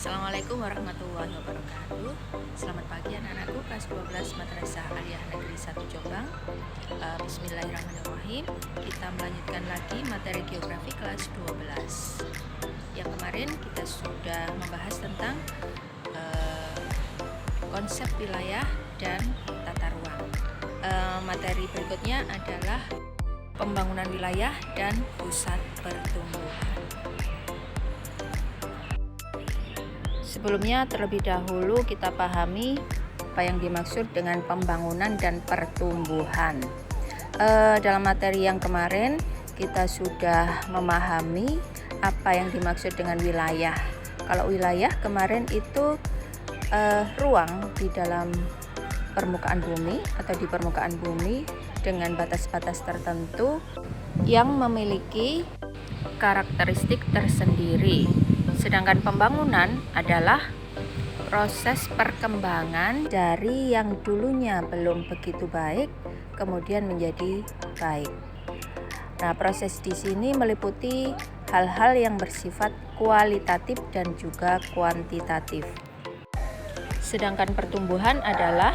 Assalamualaikum warahmatullahi wabarakatuh. Selamat pagi anak-anakku kelas 12 Madrasah Aliyah Negeri 1 Jombang. Bismillahirrahmanirrahim. Kita melanjutkan lagi materi geografi kelas 12. Yang kemarin kita sudah membahas tentang konsep wilayah dan tata ruang. Materi berikutnya adalah pembangunan wilayah dan pusat pertumbuhan. Sebelumnya terlebih dahulu kita pahami apa yang dimaksud dengan pembangunan dan pertumbuhan. Dalam materi yang kemarin kita sudah memahami apa yang dimaksud dengan wilayah. Kalau wilayah kemarin itu ruang di dalam permukaan bumi atau di permukaan bumi dengan batas-batas tertentu yang memiliki karakteristik tersendiri. Sedangkan pembangunan adalah proses perkembangan dari yang dulunya belum begitu baik kemudian menjadi baik. Nah, proses di sini meliputi hal-hal yang bersifat kualitatif dan juga kuantitatif. Sedangkan pertumbuhan adalah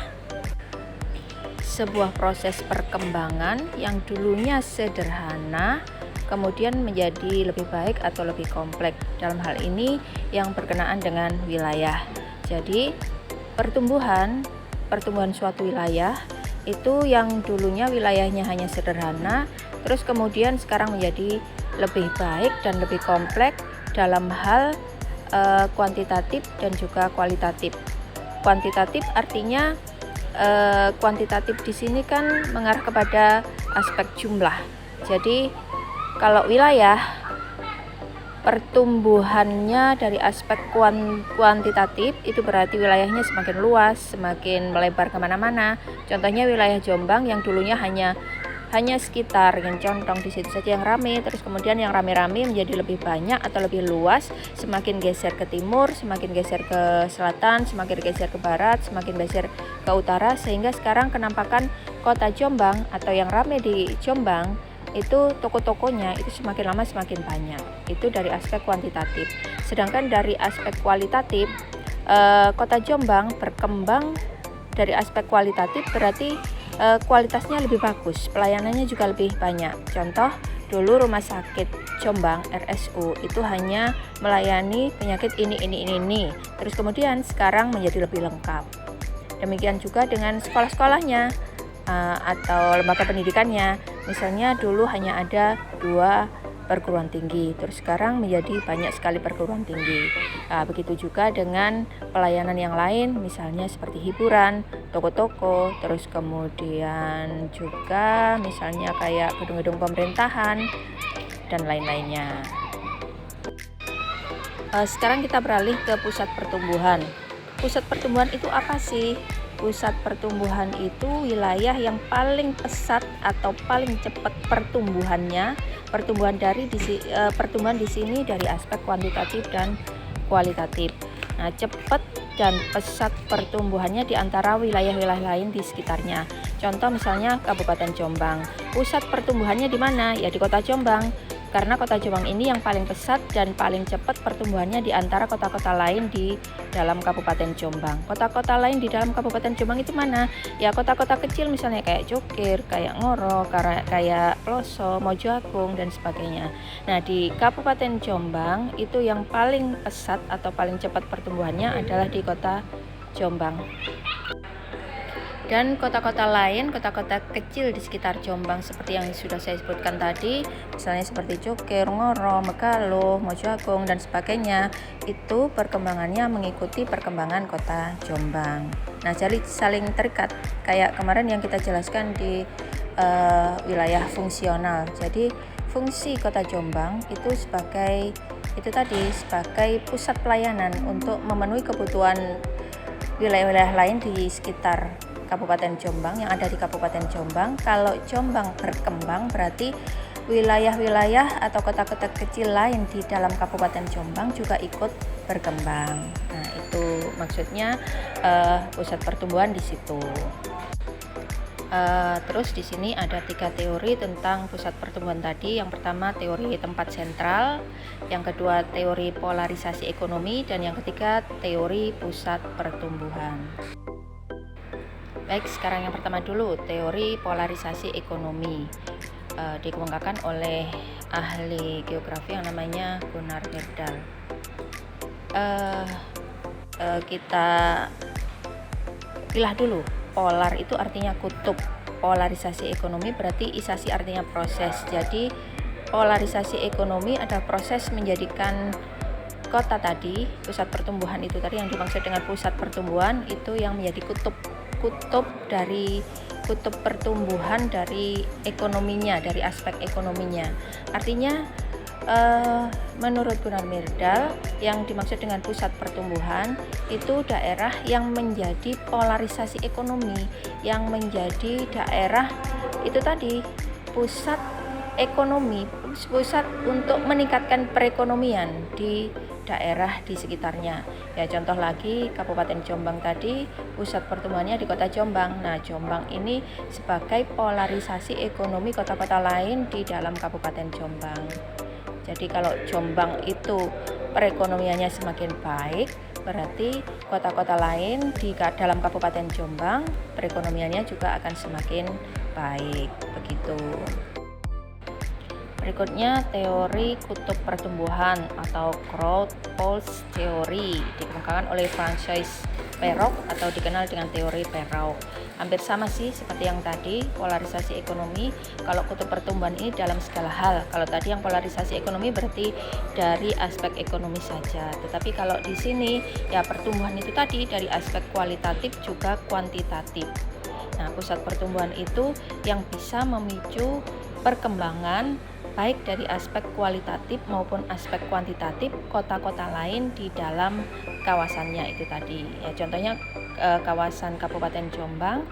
sebuah proses perkembangan yang dulunya sederhana kemudian menjadi lebih baik atau lebih kompleks. Dalam hal ini yang berkenaan dengan wilayah. Jadi pertumbuhan suatu wilayah itu yang dulunya wilayahnya hanya sederhana, terus kemudian sekarang menjadi lebih baik dan lebih kompleks dalam hal kuantitatif dan juga kualitatif. Kuantitatif artinya kuantitatif di sini kan mengarah kepada aspek jumlah. Jadi kalau wilayah pertumbuhannya dari aspek kuantitatif itu berarti wilayahnya semakin luas, semakin melebar kemana-mana. Contohnya wilayah Jombang yang dulunya hanya sekitar yang condong di situ saja yang ramai, terus kemudian yang rame-rame menjadi lebih banyak atau lebih luas, semakin geser ke timur, semakin geser ke selatan, semakin geser ke barat, semakin geser ke utara, sehingga sekarang kenampakan kota Jombang atau yang ramai di Jombang itu toko-tokonya itu semakin lama semakin banyak. Itu dari aspek kuantitatif. Sedangkan dari aspek kualitatif, kota Jombang berkembang dari aspek kualitatif berarti kualitasnya lebih bagus, pelayanannya juga lebih banyak. Contoh, dulu rumah sakit Jombang RSU itu hanya melayani penyakit ini. Terus kemudian sekarang menjadi lebih lengkap. Demikian juga dengan sekolah-sekolahnya atau lembaga pendidikannya. Misalnya dulu hanya ada 2 perguruan tinggi, terus sekarang menjadi banyak sekali perguruan tinggi. Begitu juga dengan pelayanan yang lain, misalnya seperti hiburan, toko-toko, terus kemudian juga misalnya kayak gedung-gedung pemerintahan dan lain-lainnya. Sekarang kita beralih ke pusat pertumbuhan. Pusat pertumbuhan itu apa sih? Pusat pertumbuhan itu wilayah yang paling pesat atau paling cepat pertumbuhannya. Pertumbuhan di sini dari aspek kuantitatif dan kualitatif. Nah, cepat dan pesat pertumbuhannya di antara wilayah-wilayah lain di sekitarnya. Contoh misalnya Kabupaten Jombang. Pusat pertumbuhannya di mana? Ya di Kota Jombang. Karena Kota Jombang ini yang paling pesat dan paling cepat pertumbuhannya di antara kota-kota lain di dalam Kabupaten Jombang. Kota-kota lain di dalam Kabupaten Jombang itu mana? Ya kota-kota kecil misalnya kayak Cokir, kayak Ngoro, kayak Ploso, Mojoagung dan sebagainya. Nah, di Kabupaten Jombang itu yang paling pesat atau paling cepat pertumbuhannya adalah di Kota Jombang. Dan kota-kota lain, kota-kota kecil di sekitar Jombang seperti yang sudah saya sebutkan tadi, misalnya seperti Cokir, Ngoro, Megalo, Mojoagung dan sebagainya, itu perkembangannya mengikuti perkembangan kota Jombang. Nah, jadi saling terikat kayak kemarin yang kita jelaskan di wilayah fungsional. Jadi fungsi kota Jombang itu sebagai pusat pelayanan untuk memenuhi kebutuhan wilayah-wilayah lain di sekitar Kabupaten Jombang yang ada di Kabupaten Jombang. Kalau Jombang berkembang berarti wilayah-wilayah atau kota-kota kecil lain di dalam Kabupaten Jombang juga ikut berkembang. Nah, itu maksudnya pusat pertumbuhan di situ. Terus di sini ada 3 teori tentang pusat pertumbuhan tadi. Yang pertama teori tempat sentral, yang kedua teori polarisasi ekonomi, dan yang ketiga teori pusat pertumbuhan. Baik, sekarang yang pertama dulu, teori polarisasi ekonomi. Dikemukakan oleh ahli geografi yang namanya Gunnar Myrdal. Kita pilah dulu. Polar itu artinya kutub, polarisasi ekonomi berarti isasi artinya proses. Jadi polarisasi ekonomi adalah proses menjadikan kota tadi, pusat pertumbuhan itu tadi yang dimaksud dengan pusat pertumbuhan itu yang menjadi kutub pertumbuhan dari ekonominya, dari aspek ekonominya. Artinya menurut Gunnar Myrdal, yang dimaksud dengan pusat pertumbuhan itu daerah yang menjadi polarisasi ekonomi, yang menjadi daerah itu tadi pusat ekonomi, pusat untuk meningkatkan perekonomian di daerah di sekitarnya. Ya, contoh lagi Kabupaten Jombang tadi, pusat pertumbuhannya di Kota Jombang. Nah, Jombang ini sebagai polarisasi ekonomi kota-kota lain di dalam Kabupaten Jombang. Jadi kalau Jombang itu perekonomiannya semakin baik, berarti kota-kota lain di dalam Kabupaten Jombang perekonomiannya juga akan semakin baik, begitu. Berikutnya teori kutub pertumbuhan atau growth poles theory, dikemukakan oleh Francois Perrow atau dikenal dengan teori Perrow. Hampir sama sih seperti yang tadi, polarisasi ekonomi. Kalau kutub pertumbuhan ini dalam segala hal. Kalau tadi yang polarisasi ekonomi berarti dari aspek ekonomi saja. Tetapi kalau di sini ya pertumbuhan itu tadi dari aspek kualitatif juga kuantitatif. Nah, pusat pertumbuhan itu yang bisa memicu perkembangan baik dari aspek kualitatif maupun aspek kuantitatif kota-kota lain di dalam kawasannya itu tadi. Ya, contohnya kawasan Kabupaten Jombang,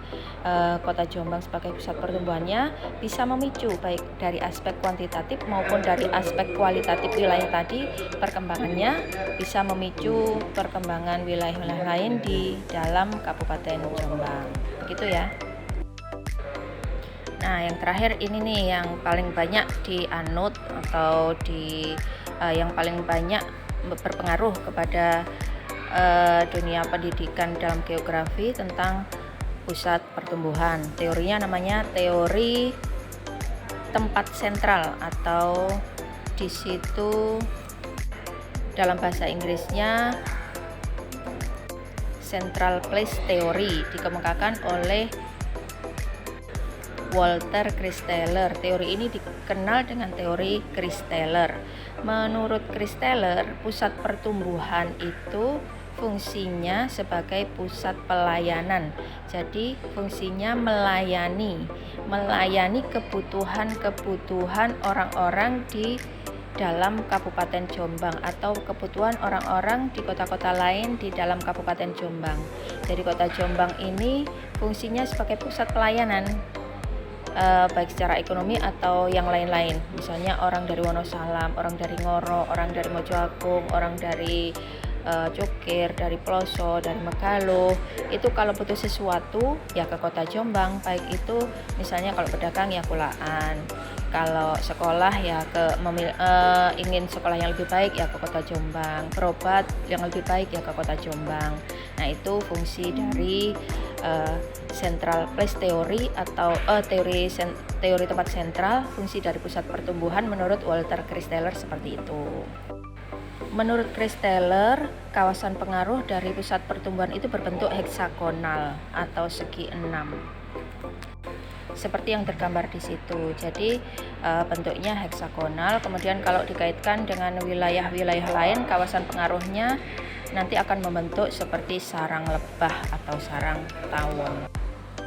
Kota Jombang sebagai pusat pertumbuhannya bisa memicu baik dari aspek kuantitatif maupun dari aspek kualitatif wilayah tadi, perkembangannya bisa memicu perkembangan wilayah-wilayah lain di dalam Kabupaten Jombang. Begitu ya. Nah, yang terakhir ini nih yang paling banyak dianut atau yang paling banyak berpengaruh kepada dunia pendidikan dalam geografi tentang pusat pertumbuhan. Teorinya namanya teori tempat sentral atau di situ dalam bahasa Inggrisnya Central Place Theory, dikemukakan oleh Walter Christaller. Teori ini dikenal dengan teori Christaller. Menurut Christaller, pusat pertumbuhan itu fungsinya sebagai pusat pelayanan. Jadi fungsinya melayani kebutuhan orang-orang di dalam Kabupaten Jombang atau kebutuhan orang-orang di kota-kota lain di dalam Kabupaten Jombang. Jadi Kota Jombang ini fungsinya sebagai pusat pelayanan baik secara ekonomi atau yang lain-lain. Misalnya orang dari Wonosalam, orang dari Ngoro, orang dari Mojoagung, orang dari Cukir, dari Ploso, dari Megalo, itu kalau butuh sesuatu ya ke Kota Jombang. Baik itu misalnya kalau pedagang ya Kulaan, kalau sekolah ya ingin sekolah yang lebih baik ya ke Kota Jombang, berobat yang lebih baik ya ke Kota Jombang. Nah, itu fungsi dari Central Place Theory atau teori tempat sentral, fungsi dari pusat pertumbuhan menurut Walter Christaller seperti itu. Menurut Christaller, kawasan pengaruh dari pusat pertumbuhan itu berbentuk heksagonal atau segi 6. Seperti yang tergambar di situ. Jadi bentuknya heksagonal, kemudian kalau dikaitkan dengan wilayah-wilayah lain, kawasan pengaruhnya nanti akan membentuk seperti sarang lebah atau sarang tawon.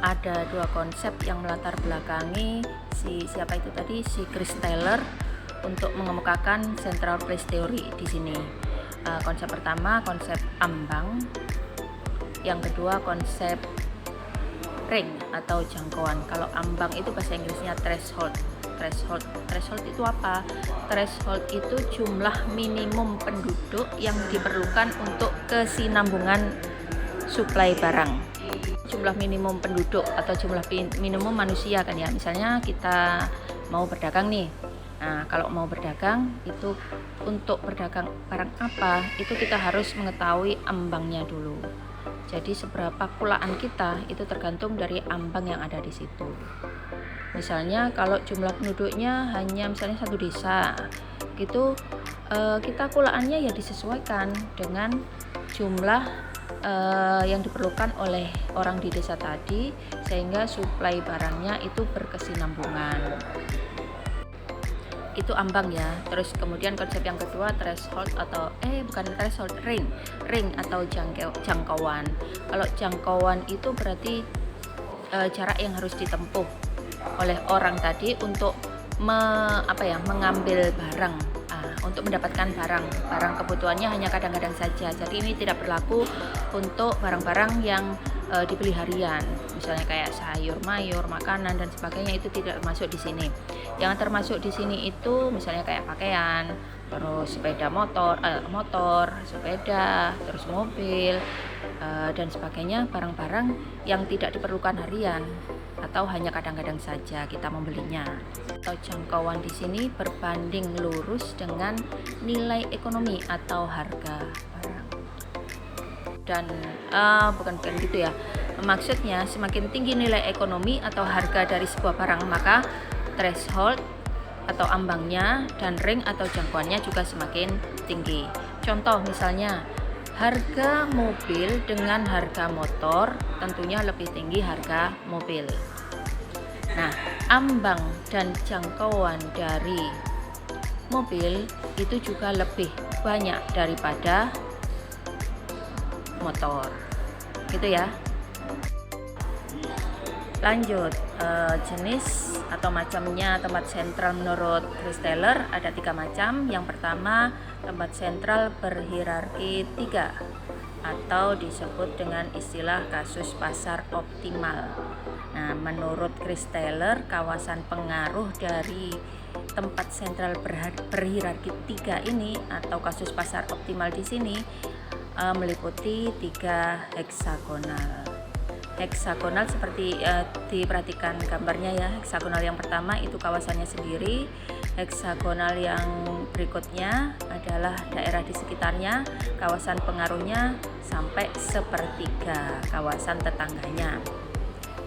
Ada dua konsep yang melatar belakangi si Christaller untuk mengemukakan Central Place Theory di sini. Konsep pertama konsep ambang, yang kedua konsep ring atau jangkauan. Kalau ambang itu bahasa Inggrisnya threshold. Threshold itu apa? Threshold itu jumlah minimum penduduk yang diperlukan untuk kesinambungan suplai barang. jumlah minimum penduduk atau jumlah minimum manusia kan ya. Misalnya kita mau berdagang nih. Nah, kalau mau berdagang itu untuk berdagang barang apa, itu kita harus mengetahui ambangnya dulu. Jadi seberapa kulaan kita itu tergantung dari ambang yang ada di situ. Misalnya kalau jumlah penduduknya hanya misalnya satu desa, gitu kita kulaannya ya disesuaikan dengan jumlah yang diperlukan oleh orang di desa tadi, sehingga suplai barangnya itu berkesinambungan. Itu ambang ya. Terus kemudian konsep yang kedua threshold atau bukan threshold, ring atau jangkauan. Kalau jangkauan itu berarti jarak yang harus ditempuh oleh orang tadi untuk mengambil barang, untuk mendapatkan barang kebutuhannya hanya kadang-kadang saja. Jadi ini tidak berlaku untuk barang-barang yang dibeli harian, misalnya kayak sayur mayur, makanan dan sebagainya, itu tidak termasuk di sini. Yang termasuk di sini itu misalnya kayak pakaian, terus sepeda motor, sepeda, terus mobil dan sebagainya, barang-barang yang tidak diperlukan harian atau hanya kadang-kadang saja kita membelinya. Atau jangkauan di sini berbanding lurus dengan nilai ekonomi atau harga barang. Dan bukan gitu ya. Maksudnya semakin tinggi nilai ekonomi atau harga dari sebuah barang, maka threshold atau ambangnya dan ring atau jangkauannya juga semakin tinggi. Contoh misalnya harga mobil dengan harga motor, tentunya lebih tinggi harga mobil. Nah, ambang dan jangkauan dari mobil itu juga lebih banyak daripada motor, gitu ya. Lanjut, jenis atau macamnya tempat sentral menurut Christaller ada 3 macam. Yang pertama, tempat sentral berhierarki 3 atau disebut dengan istilah kasus pasar optimal. Nah, menurut Christaller, kawasan pengaruh dari tempat sentral berhierarki 3 ini atau kasus pasar optimal di sini meliputi 3 heksagonal. Heksagonal seperti diperhatikan gambarnya ya. Heksagonal yang pertama itu kawasannya sendiri. Heksagonal yang berikutnya adalah daerah di sekitarnya, kawasan pengaruhnya sampai sepertiga kawasan tetangganya.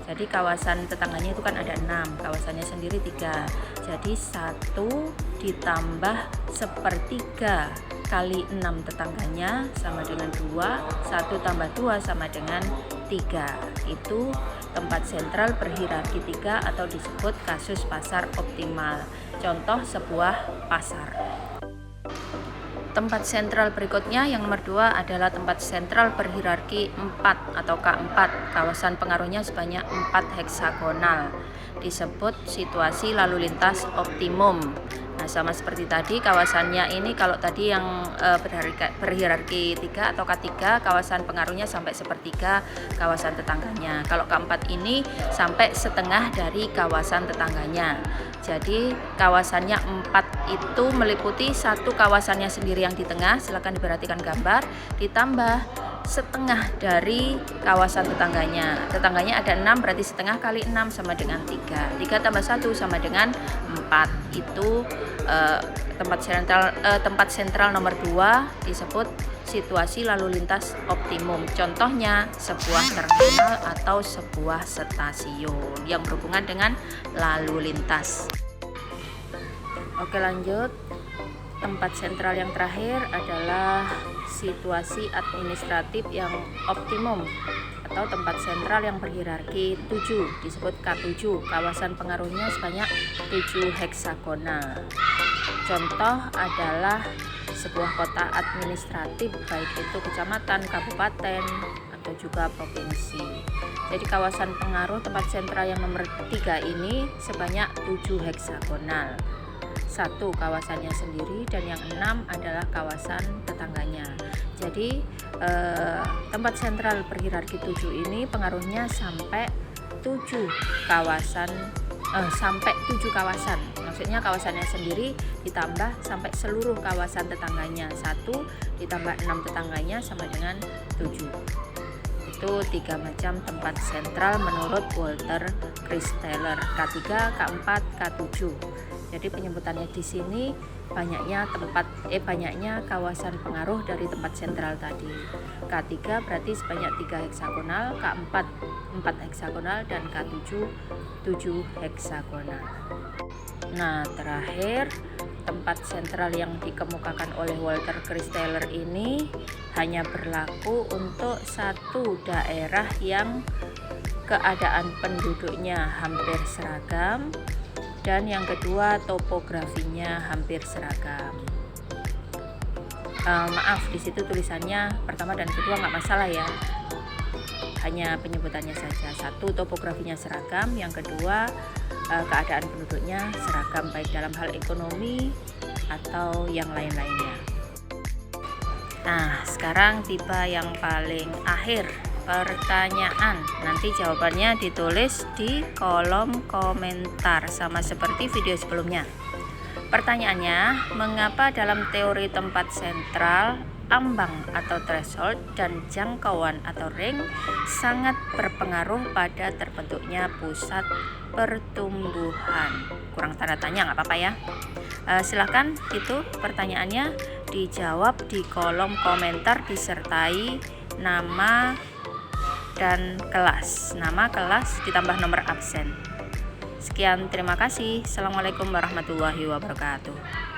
Jadi kawasan tetangganya itu kan ada 6, kawasannya sendiri 3. Jadi 1 ditambah sepertiga kali 6 tetangganya sama dengan 2, 1 tambah 2 sama dengan 3. Itu tempat sentral berhierarki 3 atau disebut kasus pasar optimal. Contoh sebuah pasar. Tempat sentral berikutnya yang nomor 2 adalah tempat sentral berhierarki 4 atau K4. Kawasan pengaruhnya sebanyak 4 heksagonal. Disebut situasi lalu lintas optimum. Nah, sama seperti tadi, kawasannya ini kalau tadi yang berhierarki 3 atau K3, kawasan pengaruhnya sampai sepertiga kawasan tetangganya. Kalau K4 ini sampai setengah dari kawasan tetangganya. Jadi kawasannya 4 itu meliputi 1 kawasannya sendiri yang di tengah, silakan diperhatikan gambar, ditambah setengah dari kawasan tetangganya. Tetangganya ada 6, berarti setengah kali 6 sama dengan 3. 3 tambah 1 sama dengan 4. Itu tempat sentral nomor 2 disebut situasi lalu lintas optimum. Contohnya sebuah terminal atau sebuah stasiun yang berhubungan dengan lalu lintas. Oke, lanjut. Tempat sentral yang terakhir adalah situasi administratif yang optimum atau tempat sentral yang berhierarki 7, disebut K7. Kawasan pengaruhnya sebanyak 7 heksagonal. Contoh adalah sebuah kota administratif, baik itu kecamatan, kabupaten, atau juga provinsi. Jadi kawasan pengaruh tempat sentral yang nomor 3 ini sebanyak 7 heksagonal. 1 kawasannya sendiri dan yang 6 adalah kawasan tetangganya. Jadi tempat sentral berhierarki 7 ini pengaruhnya sampai 7 kawasan, maksudnya kawasannya sendiri ditambah sampai seluruh kawasan tetangganya. 1 ditambah 6 tetangganya sama dengan 7. yaitu 3 macam tempat sentral menurut Walter Christaller, K3, K4, K7. Jadi penyebutannya di sini banyaknya kawasan pengaruh dari tempat sentral tadi. K3 berarti sebanyak 3 heksagonal, K4 4 heksagonal, dan K7 7 heksagonal. Nah, terakhir tempat sentral yang dikemukakan oleh Walter Christaller ini hanya berlaku untuk satu daerah yang keadaan penduduknya hampir seragam, dan yang kedua topografinya hampir seragam. Maaf, di situ tulisannya pertama dan kedua nggak masalah ya, hanya penyebutannya saja. Satu, topografinya seragam, yang kedua keadaan penduduknya seragam baik dalam hal ekonomi atau yang lain-lainnya. Nah, sekarang tiba yang paling akhir, pertanyaan. Nanti jawabannya ditulis di kolom komentar sama seperti video sebelumnya. Pertanyaannya, mengapa dalam teori tempat sentral, ambang atau threshold, dan jangkauan atau ring sangat berpengaruh pada terbentuknya pusat pertumbuhan? Kurang tanda tanya, nggak apa-apa ya. Silahkan itu pertanyaannya dijawab di kolom komentar disertai nama dan kelas. Nama, kelas, ditambah nomor absen. Sekian, terima kasih. Assalamualaikum warahmatullahi wabarakatuh.